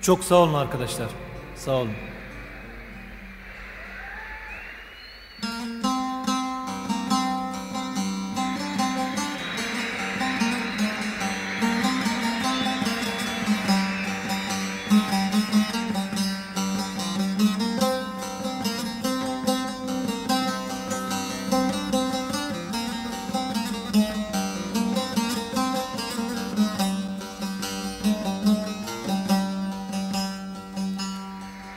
Çok sağ olun arkadaşlar. Sağ olun.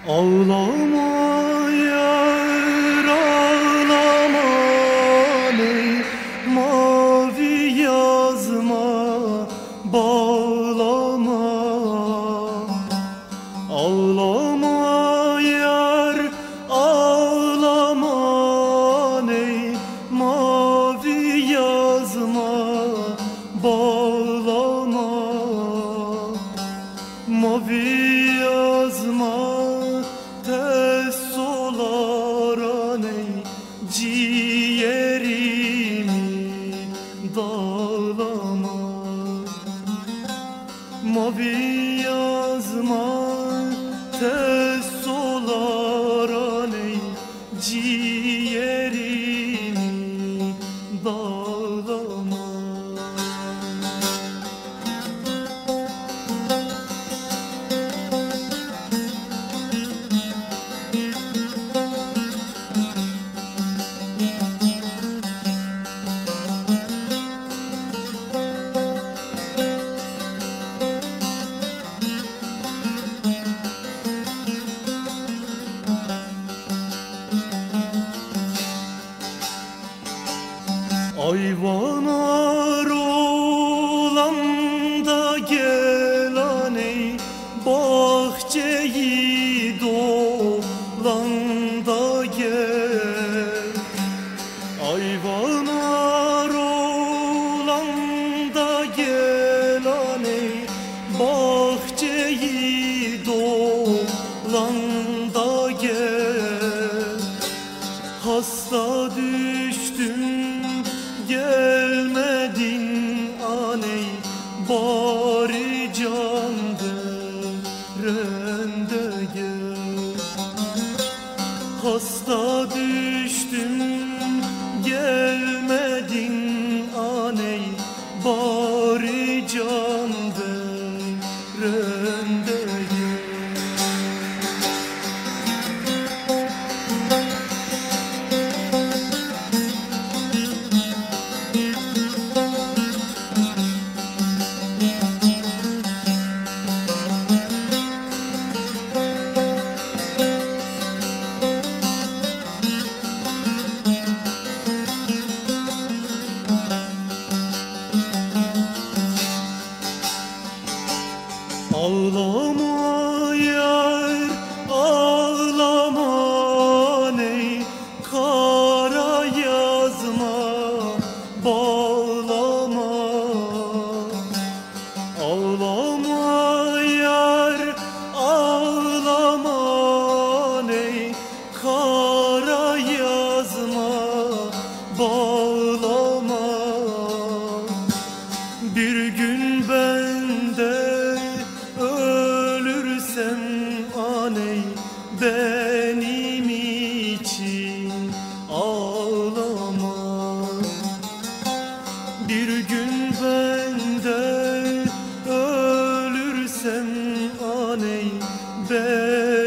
Ağlama yar ağlama ey mavi yazma bağlama. Ağlama yar ağlama ey mavi yazma bağlama. Mavi yazma tez solar ey ciğerimi dağlama. Mavi yazma tez solar ey ciğerimi dağlama. Ayvanar olan da gel ey bahçeyi dolan da gel. Ayvanar olan da gel ey bahçeyi dolan da gel. Hasta düştüm gelmedin aney bari can verende gel. Hasta düştüm gelmedin aney bari can verende gel. Ağlama yar ağlama ey kara yazma bağlama. Ağlama yar ağlama ey kara yazma bağlama. Bir gün bende ölürsem aney benim için ağlama. Bir gün bende ölürsem aney benim